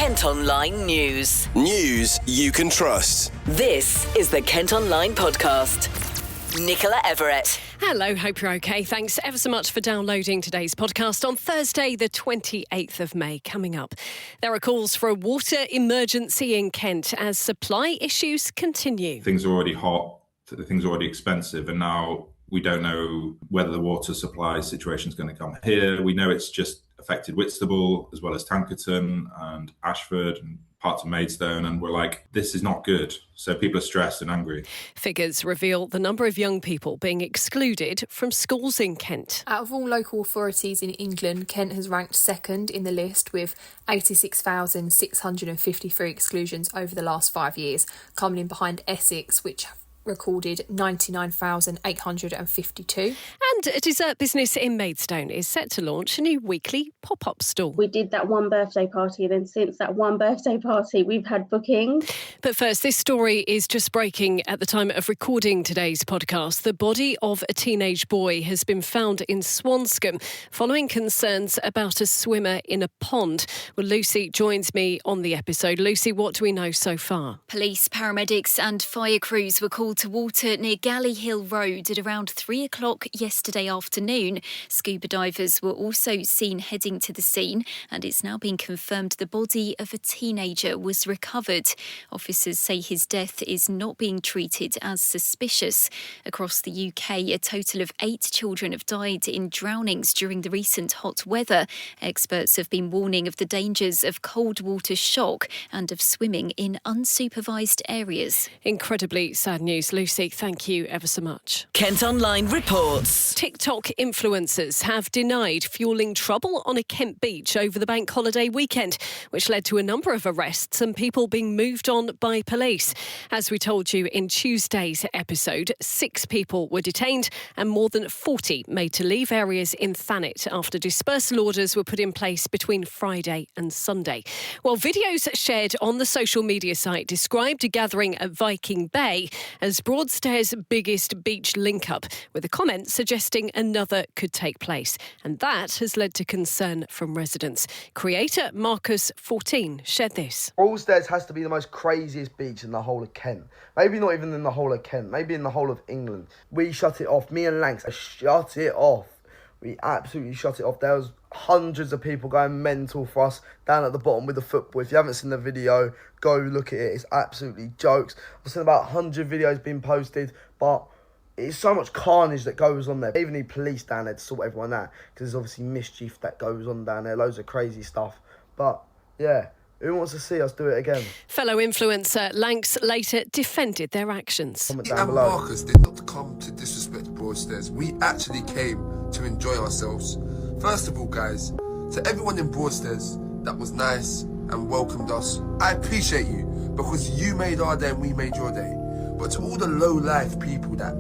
Kent Online News. News you can trust. This is the Kent Online Podcast. Nicola Everett. Hello, hope you're okay. Thanks ever so much for downloading today's podcast on Thursday, the 28th of May. Coming up, there are calls for a water emergency in Kent as supply issues continue. Things are already hot, things are already expensive, and now we don't know whether the water supply situation is going to come here. We know it's just affected Whitstable as well as Tankerton and Ashford and parts of Maidstone, and we're like, this is not good. So people are stressed and angry. Figures reveal the number of young people being excluded from schools in Kent. Out of all local authorities in England, Kent has ranked second in the list with 86,653 exclusions over the last 5 years, coming in behind Essex, which recorded 99,852. And a dessert business in Maidstone is set to launch a new weekly pop-up stall. We did that one birthday party, and then since that one birthday party, we've had bookings. But first, this story is just breaking at the time of recording today's podcast. The body of a teenage boy has been found in Swanscombe following concerns about a swimmer in a pond. Well, Lucy joins me on the episode. Lucy, what do we know so far? Police, paramedics and fire crews were called to water near Galley Hill Road at around 3 o'clock yesterday afternoon. Scuba divers were also seen heading to the scene, and it's now been confirmed the body of a teenager was recovered. Officers say his death is not being treated as suspicious. Across the UK, a total of 8 children have died in drownings during the recent hot weather. Experts have been warning of the dangers of cold water shock and of swimming in unsupervised areas. Incredibly sad news. Lucy, thank you ever so much. Kent Online reports. TikTok influencers have denied fueling trouble on a Kent beach over the bank holiday weekend, which led to a number of arrests and people being moved on by police. As we told you in Tuesday's episode, 6 people were detained and more than 40 made to leave areas in Thanet after dispersal orders were put in place between Friday and Sunday. Well, videos shared on the social media site described a gathering at Viking Bay as Broadstairs' biggest beach link-up, with a comment suggesting another could take place. And that has led to concern from residents. Creator Marcus 14 shared this. Broadstairs has to be the most craziest beach in the whole of Kent. Maybe not even in the whole of Kent, maybe in the whole of England. We shut it off. Me and Lanx shut it off. We absolutely shut it off. There was hundreds of people going mental for us down at the bottom with the football. If you haven't seen the video, go look at it. It's absolutely jokes. I've seen about 100 videos being posted, but it's so much carnage that goes on there. They even need police down there to sort everyone out, because there's obviously mischief that goes on down there, loads of crazy stuff. But yeah, who wants to see us do it again? Fellow influencer Lanx later defended their actions. Comment Me down and below. Marcus did not come to disrespect Broadstairs. We actually came to enjoy ourselves. First of all, guys, to everyone in Broadstairs that was nice and welcomed us, I appreciate you, because you made our day and we made your day. But to all the low-life people that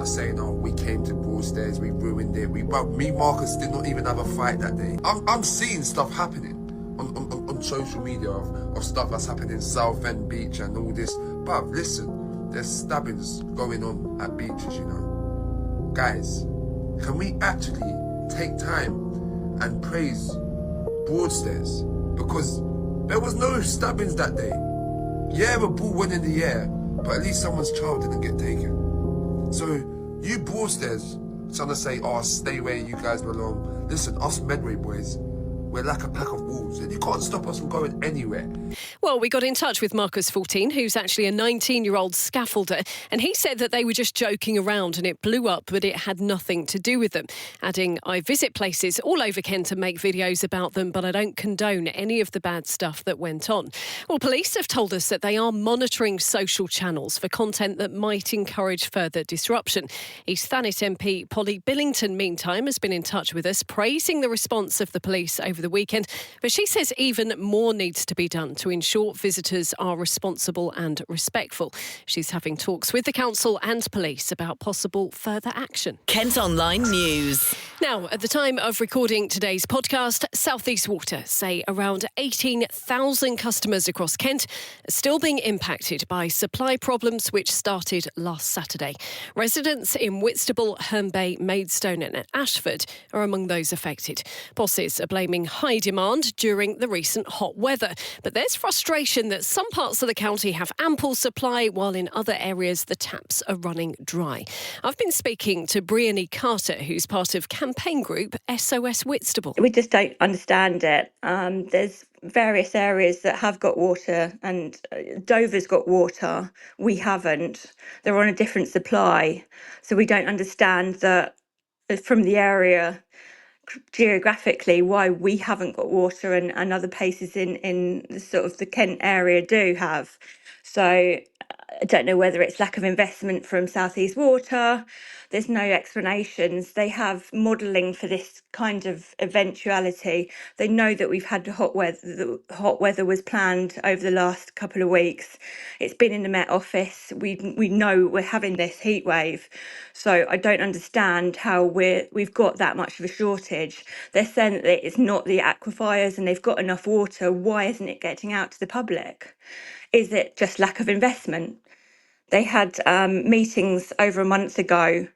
saying, oh, we came to Broadstairs, we ruined it. Me, Marcus, did not even have a fight that day. I'm seeing stuff happening on social media of stuff that's happening in Southend Beach and all this. But listen, there's stabbings going on at beaches, you know. Guys, can we actually take time and praise Broadstairs? Because there was no stabbings that day. Yeah, a ball went in the air, but at least someone's child didn't get taken. So you Broadstairs trying to say, oh, stay where you guys belong. Listen, us Medway boys, we're like a pack of wolves, and you can't stop us from going anywhere. Well, we got in touch with Marcus 14, who's actually a 19-year-old scaffolder, and he said that they were just joking around and it blew up, but it had nothing to do with them. Adding, I visit places all over Kent and make videos about them, but I don't condone any of the bad stuff that went on. Well, police have told us that they are monitoring social channels for content that might encourage further disruption. East Thanet MP Polly Billington, meantime, has been in touch with us, praising the response of the police over the weekend, but she says even more needs to be done to ensure visitors are responsible and respectful. She's having talks with the council and police about possible further action. Kent Online News. Now, at the time of recording today's podcast, South East Water say around 18,000 customers across Kent are still being impacted by supply problems which started last Saturday. Residents in Whitstable, Herne Bay, Maidstone and Ashford are among those affected. Bosses are blaming high demand during the recent hot weather. But there's frustration that some parts of the county have ample supply, while in other areas the taps are running dry. I've been speaking to Briony Carter, who's part of campaign group SOS Whitstable. We just don't understand it. There's various areas that have got water, and Dover's got water. We haven't. They're on a different supply. So we don't understand that from the area geographically why we haven't got water and other places in the sort of the Kent area do have. So I don't know whether it's lack of investment from South East Water. There's no explanations. They have modelling for this kind of eventuality. They know that we've had hot weather. The hot weather was planned over the last couple of weeks. It's been in the Met Office. We know we're having this heat wave. So I don't understand how we've got that much of a shortage. They're saying that it's not the aquifers and they've got enough water. Why isn't it getting out to the public? Is it just lack of investment? They had meetings over a month ago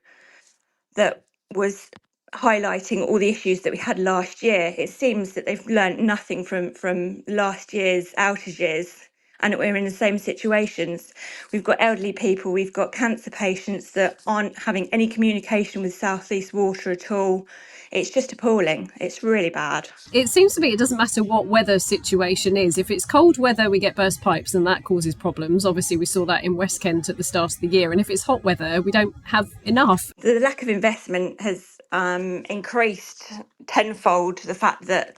that was highlighting all the issues that we had last year. It seems that they've learnt nothing from last year's outages, and we're in the same situations. We've got elderly people, we've got cancer patients that aren't having any communication with South East Water at all. It's just appalling. It's really bad. It seems to me it doesn't matter what weather situation is. If it's cold weather, we get burst pipes and that causes problems. Obviously, we saw that in West Kent at the start of the year. And if it's hot weather, we don't have enough. The lack of investment has increased tenfold the fact that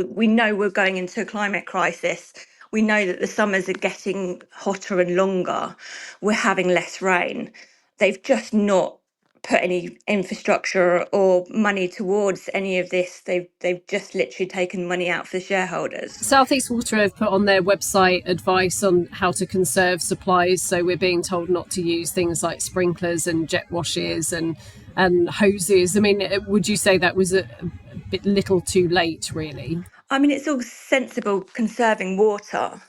we know we're going into a climate crisis. We know that the summers are getting hotter and longer. We're having less rain. They've just not put any infrastructure or money towards any of this. They've just literally taken money out for the shareholders. South East Water have put on their website advice on how to conserve supplies. So we're being told not to use things like sprinklers and jet washes and hoses. I mean, would you say that was a bit little too late, really? I mean, it's all sensible conserving water,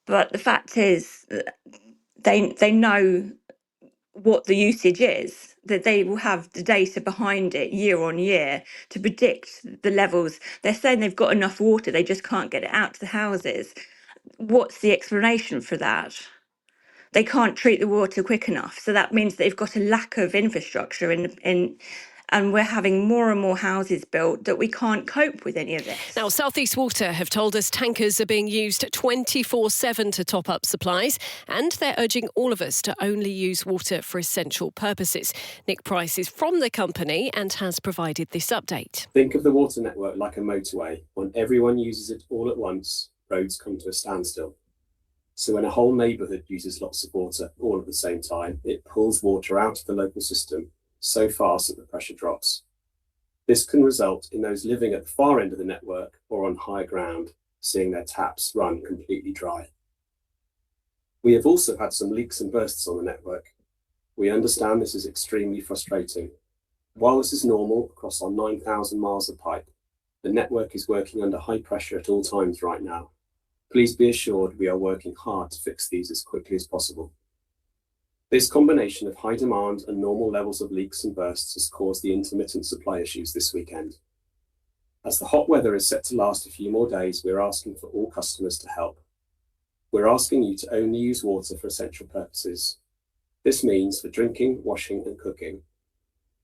but the fact is they know what the usage is, that they will have the data behind it year on year to predict the levels. They're saying they've got enough water, they just can't get it out to the houses. What's the explanation for that? They can't treat the water quick enough. So that means they've got a lack of infrastructure and we're having more and more houses built that we can't cope with any of this. Now, South East Water have told us tankers are being used 24/7 to top up supplies, and they're urging all of us to only use water for essential purposes. Nick Price is from the company and has provided this update. Think of the water network like a motorway. When everyone uses it all at once, roads come to a standstill. So when a whole neighbourhood uses lots of water all at the same time, it pulls water out of the local system so fast that the pressure drops. This can result in those living at the far end of the network or on high ground seeing their taps run completely dry. We have also had some leaks and bursts on the network. We understand this is extremely frustrating. While this is normal across our 9,000 miles of pipe, the network is working under high pressure at all times right now. Please be assured we are working hard to fix these as quickly as possible. This combination of high demand and normal levels of leaks and bursts has caused the intermittent supply issues this weekend. As the hot weather is set to last a few more days, we're asking for all customers to help. We're asking you to only use water for essential purposes. This means for drinking, washing and cooking.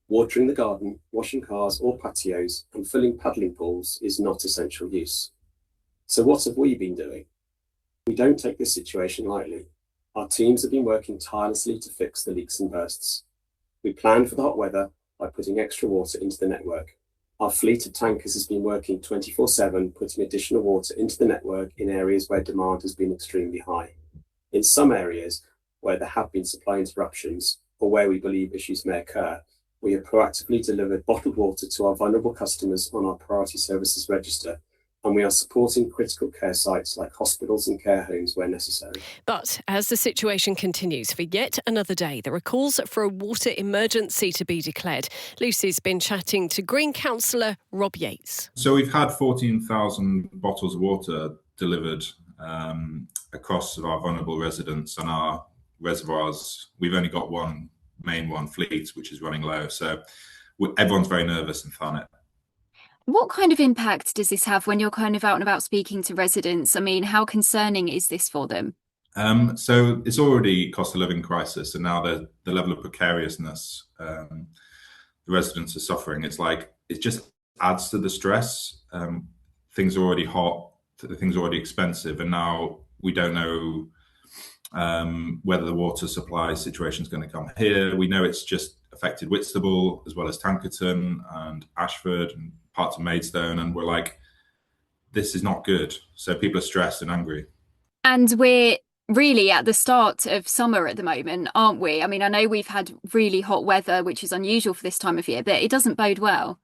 Watering the garden, washing cars or patios and filling paddling pools is not essential use. So what have we been doing? We don't take this situation lightly. Our teams have been working tirelessly to fix the leaks and bursts. We planned for the hot weather by putting extra water into the network. Our fleet of tankers has been working 24/7, putting additional water into the network in areas where demand has been extremely high. In some areas where there have been supply interruptions or where we believe issues may occur, we have proactively delivered bottled water to our vulnerable customers on our priority services register, and we are supporting critical care sites like hospitals and care homes where necessary. But as the situation continues for yet another day, there are calls for a water emergency to be declared. Lucy's been chatting to Green Councillor Rob Yates. So we've had 14,000 bottles of water delivered across our vulnerable residents, and our reservoirs, we've only got one main one, Fleet, which is running low. So everyone's very nervous in Thanet. What kind of impact does this have when you're kind of out and about speaking to residents? I mean, how concerning is this for them? So it's already cost of living crisis, and now the level of precariousness the residents are suffering. It's like it just adds to the stress. Things are already hot, things are already expensive, and now we don't know whether the water supply situation is going to come here. We know it's just affected Whitstable as well as Tankerton and Ashford and parts of Maidstone, and we're like, this is not good. So people are stressed and angry. And we're really at the start of summer at the moment, aren't we? I mean, I know we've had really hot weather, which is unusual for this time of year, but it doesn't bode well.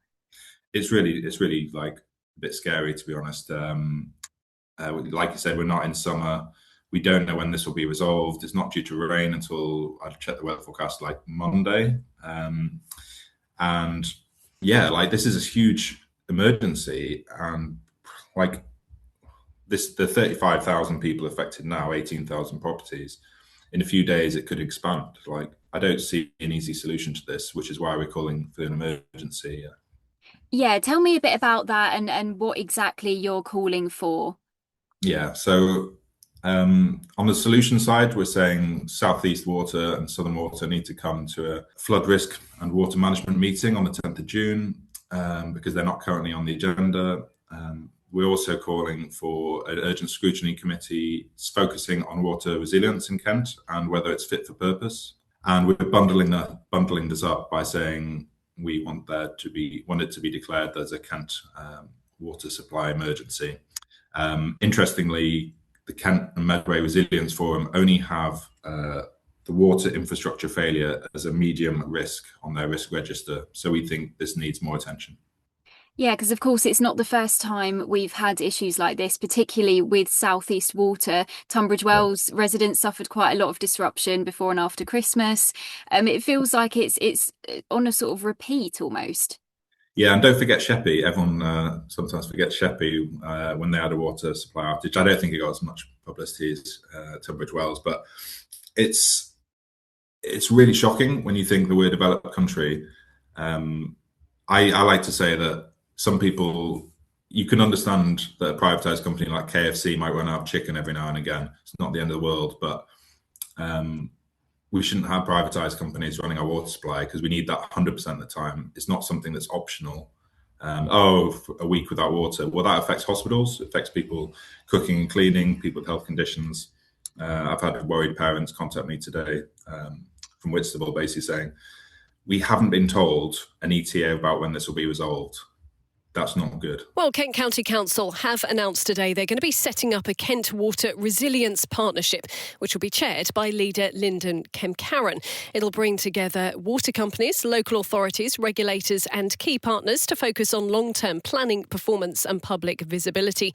It's really like a bit scary, to be honest. Like you said, we're not in summer. We don't know when this will be resolved. It's not due to rain until I checked the weather forecast like Monday. And yeah, like this is a huge emergency, and like the 35,000 people affected now, 18,000 properties. In a few days, it could expand. Like, I don't see an easy solution to this, which is why we're calling for an emergency. Yeah, tell me a bit about that and what exactly you're calling for. Yeah, so on the solution side, we're saying Southeast Water and Southern Water need to come to a flood risk and water management meeting on the 10th of June because they're not currently on the agenda. We're also calling for an urgent scrutiny committee focusing on water resilience in Kent and whether it's fit for purpose. And we're bundling this up by saying we want it to be declared as a Kent water supply emergency. Interestingly, the Kent and Medway Resilience Forum only have the water infrastructure failure as a medium risk on their risk register. So we think this needs more attention. Yeah, because of course it's not the first time we've had issues like this, particularly with Southeast Water. Tunbridge Wells residents suffered quite a lot of disruption before and after Christmas. It feels like it's on a sort of repeat almost. Yeah, and don't forget Sheppey. Everyone sometimes forgets Sheppey when they had a water supply outage. I don't think it got as much publicity as Tunbridge Wells, but it's really shocking when you think that we're a developed country. I like to say that some people, you can understand that a privatized company like KFC might run out of chicken every now and again. It's not the end of the world, but we shouldn't have privatized companies running our water supply because we need that 100% of the time. It's not something that's optional. A week without water. Well, that affects hospitals. It affects people cooking and cleaning, people with health conditions. I've had worried parents contact me today from Whitstable basically saying, we haven't been told an ETA about when this will be resolved. That's not good. Well, Kent County Council have announced today they're going to be setting up a Kent Water Resilience Partnership, which will be chaired by leader Lyndon Kemcaran. It'll bring together water companies, local authorities, regulators and key partners to focus on long-term planning, performance and public visibility.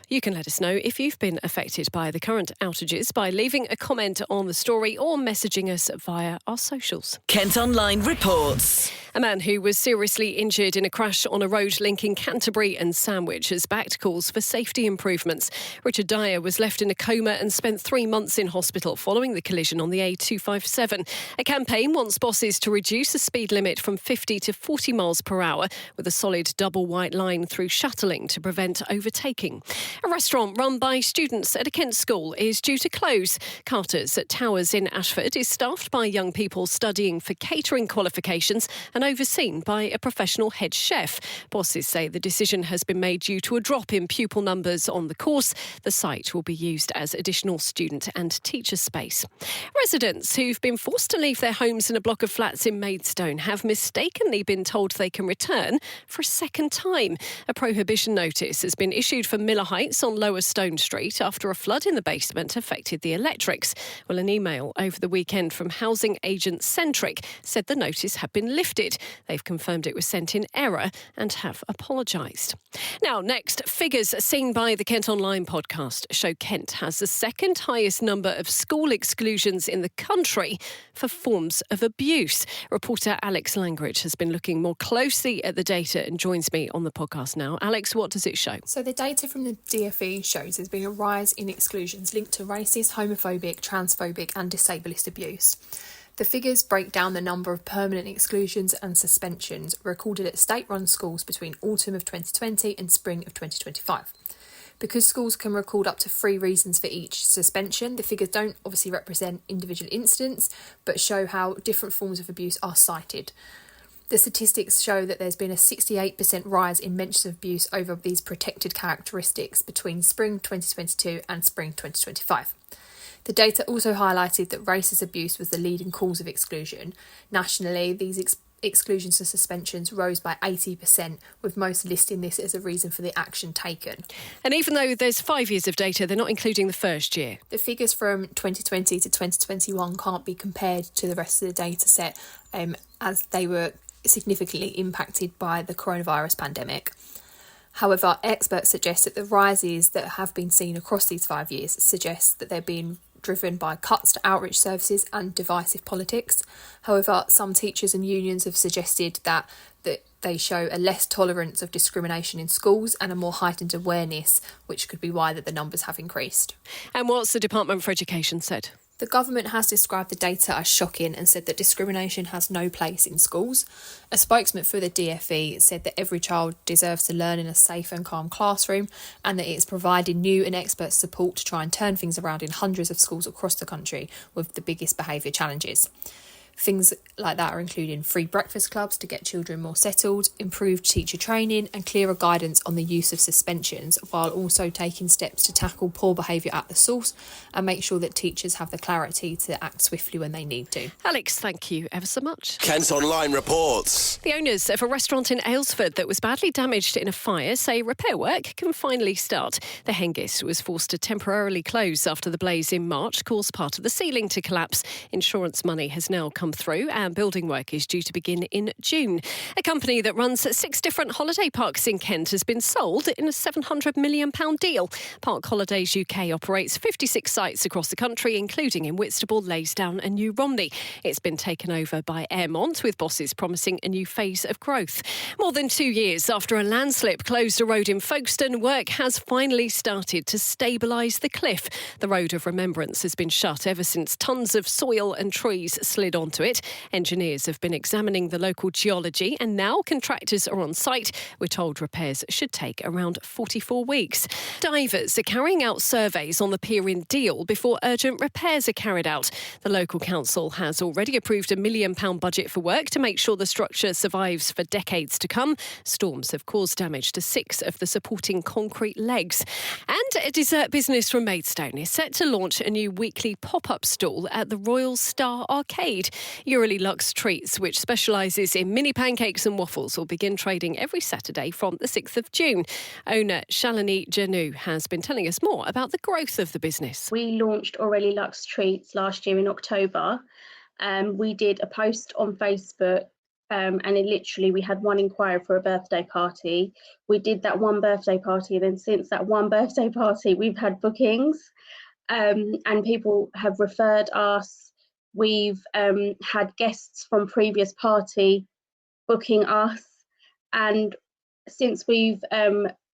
You can let us know if you've been affected by the current outages by leaving a comment on the story or messaging us via our socials. Kent Online reports. A man who was seriously injured in a crash on a road linking Canterbury and Sandwich has backed calls for safety improvements. Richard Dyer was left in a coma and spent 3 months in hospital following the collision on the A257. A campaign wants bosses to reduce the speed limit from 50 to 40 miles per hour with a solid double white line through shuttling to prevent overtaking. A restaurant run by students at a Kent school is due to close. Carter's at Towers in Ashford is staffed by young people studying for catering qualifications and overseen by a professional head chef. Bosses say the decision has been made due to a drop in pupil numbers on the course. The site will be used as additional student and teacher space. Residents who've been forced to leave their homes in a block of flats in Maidstone have mistakenly been told they can return for a second time. A prohibition notice has been issued for Miller Heights on Lower Stone Street after a flood in the basement affected the electrics. Well, an email over the weekend from housing agent Centric said the notice had been lifted. They've confirmed it was sent in error and have apologised. Now, next, figures seen by the Kent Online podcast show Kent has the second highest number of school exclusions in the country for forms of abuse. Reporter Alex Langridge has been looking more closely at the data and joins me on the podcast now. Alex, what does it show? So the data from the DfE shows there's been a rise in exclusions linked to racist, homophobic, transphobic and disablist abuse. The figures break down the number of permanent exclusions and suspensions recorded at state-run schools between autumn of 2020 and spring of 2025. Because schools can record up to 3 reasons for each suspension, the figures don't obviously represent individual incidents, but show how different forms of abuse are cited. The statistics show that there's been a 68% rise in mentions of abuse over these protected characteristics between spring 2022 and spring 2025. The data also highlighted that racist abuse was the leading cause of exclusion. Nationally, these exclusions and suspensions rose by 80%, with most listing this as a reason for the action taken. And even though there's 5 years of data, they're not including the first year. The figures from 2020 to 2021 can't be compared to the rest of the data set, as they were significantly impacted by the coronavirus pandemic. However, experts suggest that the rises that have been seen across these 5 years suggest that they're being driven by cuts to outreach services and divisive politics. However, some teachers and unions have suggested that they show a less tolerance of discrimination in schools and a more heightened awareness, which could be why that the numbers have increased. And what's the Department for Education said? The government has described the data as shocking and said that discrimination has no place in schools. A spokesman for the DfE said that every child deserves to learn in a safe and calm classroom, and that it is providing new and expert support to try and turn things around in hundreds of schools across the country with the biggest behaviour challenges. Things like that are including free breakfast clubs to get children more settled, improved teacher training and clearer guidance on the use of suspensions, while also taking steps to tackle poor behaviour at the source and make sure that teachers have the clarity to act swiftly when they need to. Alex, thank you ever so much. Kent Online reports. The owners of a restaurant in Aylesford that was badly damaged in a fire say repair work can finally start. The Hengist was forced to temporarily close after the blaze in March caused part of the ceiling to collapse. Insurance money has now come through and building work is due to begin in June. A company that runs 6 different holiday parks in Kent has been sold in a £700 million deal. Park Holidays UK operates 56 sites across the country, including in Whitstable, Maidstone and New Romney. It's been taken over by Airmont, with bosses promising a new phase of growth. More than 2 years after a landslip closed a road in Folkestone, work has finally started to stabilise the cliff. The Road of Remembrance has been shut ever since tons of soil and trees slid onto it. Engineers have been examining the local geology and now contractors are on site. We're told repairs should take around 44 weeks. Divers are carrying out surveys on the pier in Deal before urgent repairs are carried out. The local council has already approved a £1 million budget for work to make sure the structure survives for decades to come. Storms have caused damage to 6 of the supporting concrete legs. And a dessert business from Maidstone is set to launch a new weekly pop-up stall at the Royal Star Arcade. Aurelie Luxe Treats, which specialises in mini pancakes and waffles, will begin trading every Saturday from the 6th of June. Owner Shalini Janu has been telling us more about the growth of the business. We launched Aurelie Luxe Treats last year in October. We did a post on Facebook and we had one inquiry for a birthday party. We did that one birthday party, and then since that one birthday party, we've had bookings and people have referred us. We've had guests from previous party booking us, and since we've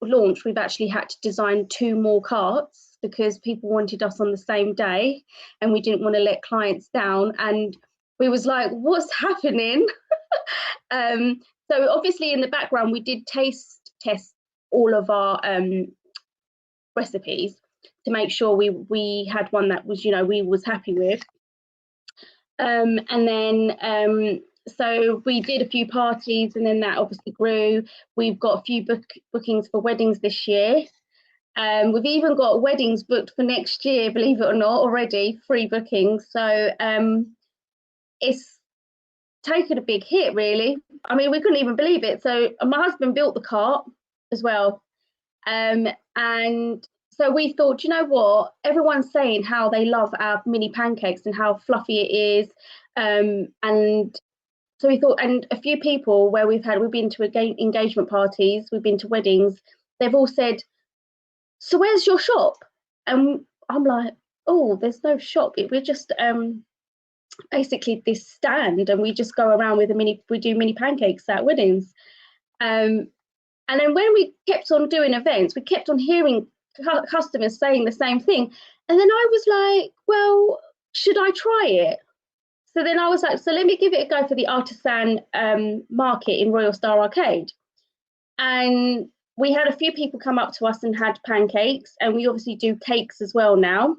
launched, we've actually had to design 2 more carts because people wanted us on the same day and we didn't want to let clients down, and we was like, what's happening? So obviously in the background we did taste test all of our recipes to make sure we had one that was, we was happy with. So we did a few parties, and then that obviously grew. We've got a few bookings for weddings this year. We've even got weddings booked for next year, believe it or not, already, free bookings. So it's taken a big hit, really. I mean, we couldn't even believe it. So my husband built the cart as well. And so we thought, you know what, everyone's saying how they love our mini pancakes and how fluffy it is. And so we thought, and a few people where we've been to engagement parties, we've been to weddings, they've all said, so where's your shop? And I'm like, oh, there's no shop. We're just basically this stand, and we just go around with we do mini pancakes at weddings. And then when we kept on doing events, we kept on hearing customers saying the same thing. And then I was like, well, should I try it? So then I was like, so let me give it a go for the artisan market in Royal Star Arcade. And we had a few people come up to us and had pancakes, and we obviously do cakes as well now.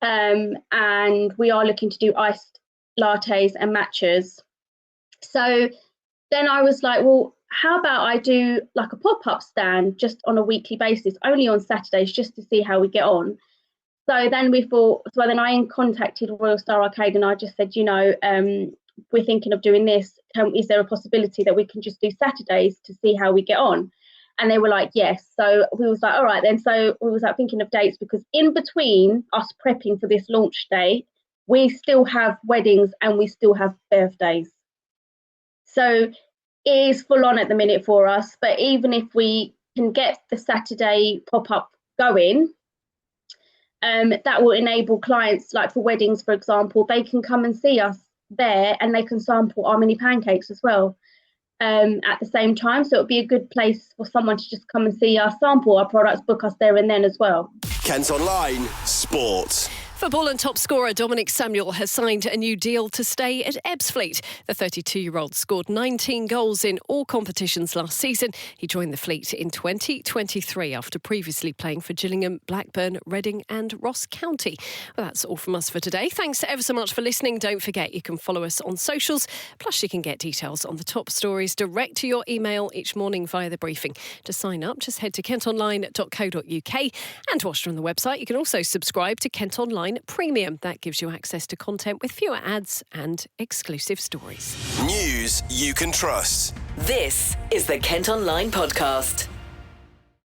And we are looking to do iced lattes and matchas. So then I was like, well, how about I do like a pop-up stand just on a weekly basis, only on Saturdays, just to see how we get on. So then then I contacted Royal Star Arcade and I just said, we're thinking of doing this. Is there a possibility that we can just do Saturdays to see how we get on? And they were like, yes. So we was like, all right then. So we was like thinking of dates, because in between us prepping for this launch day, we still have weddings and we still have birthdays. So it is full on at the minute for us. But even if we can get the Saturday pop-up going, that will enable clients, like for weddings, for example, they can come and see us there and they can sample our mini pancakes as well at the same time. So it'll be a good place for someone to just come and see us, sample our products, book us there and then as well. Kent Online Sport. Football and top scorer Dominic Samuel has signed a new deal to stay at Ebbsfleet. The 32-year-old scored 19 goals in all competitions last season. He joined the Fleet in 2023 after previously playing for Gillingham, Blackburn, Reading and Ross County. Well, that's all from us for today. Thanks ever so much for listening. Don't forget you can follow us on socials. Plus you can get details on the top stories direct to your email each morning via the briefing. To sign up, just head to kentonline.co.uk, and whilst you're on the website, you can also subscribe to Kent Online Premium. That gives you access to content with fewer ads and exclusive stories. News you can trust. This is the Kent Online Podcast.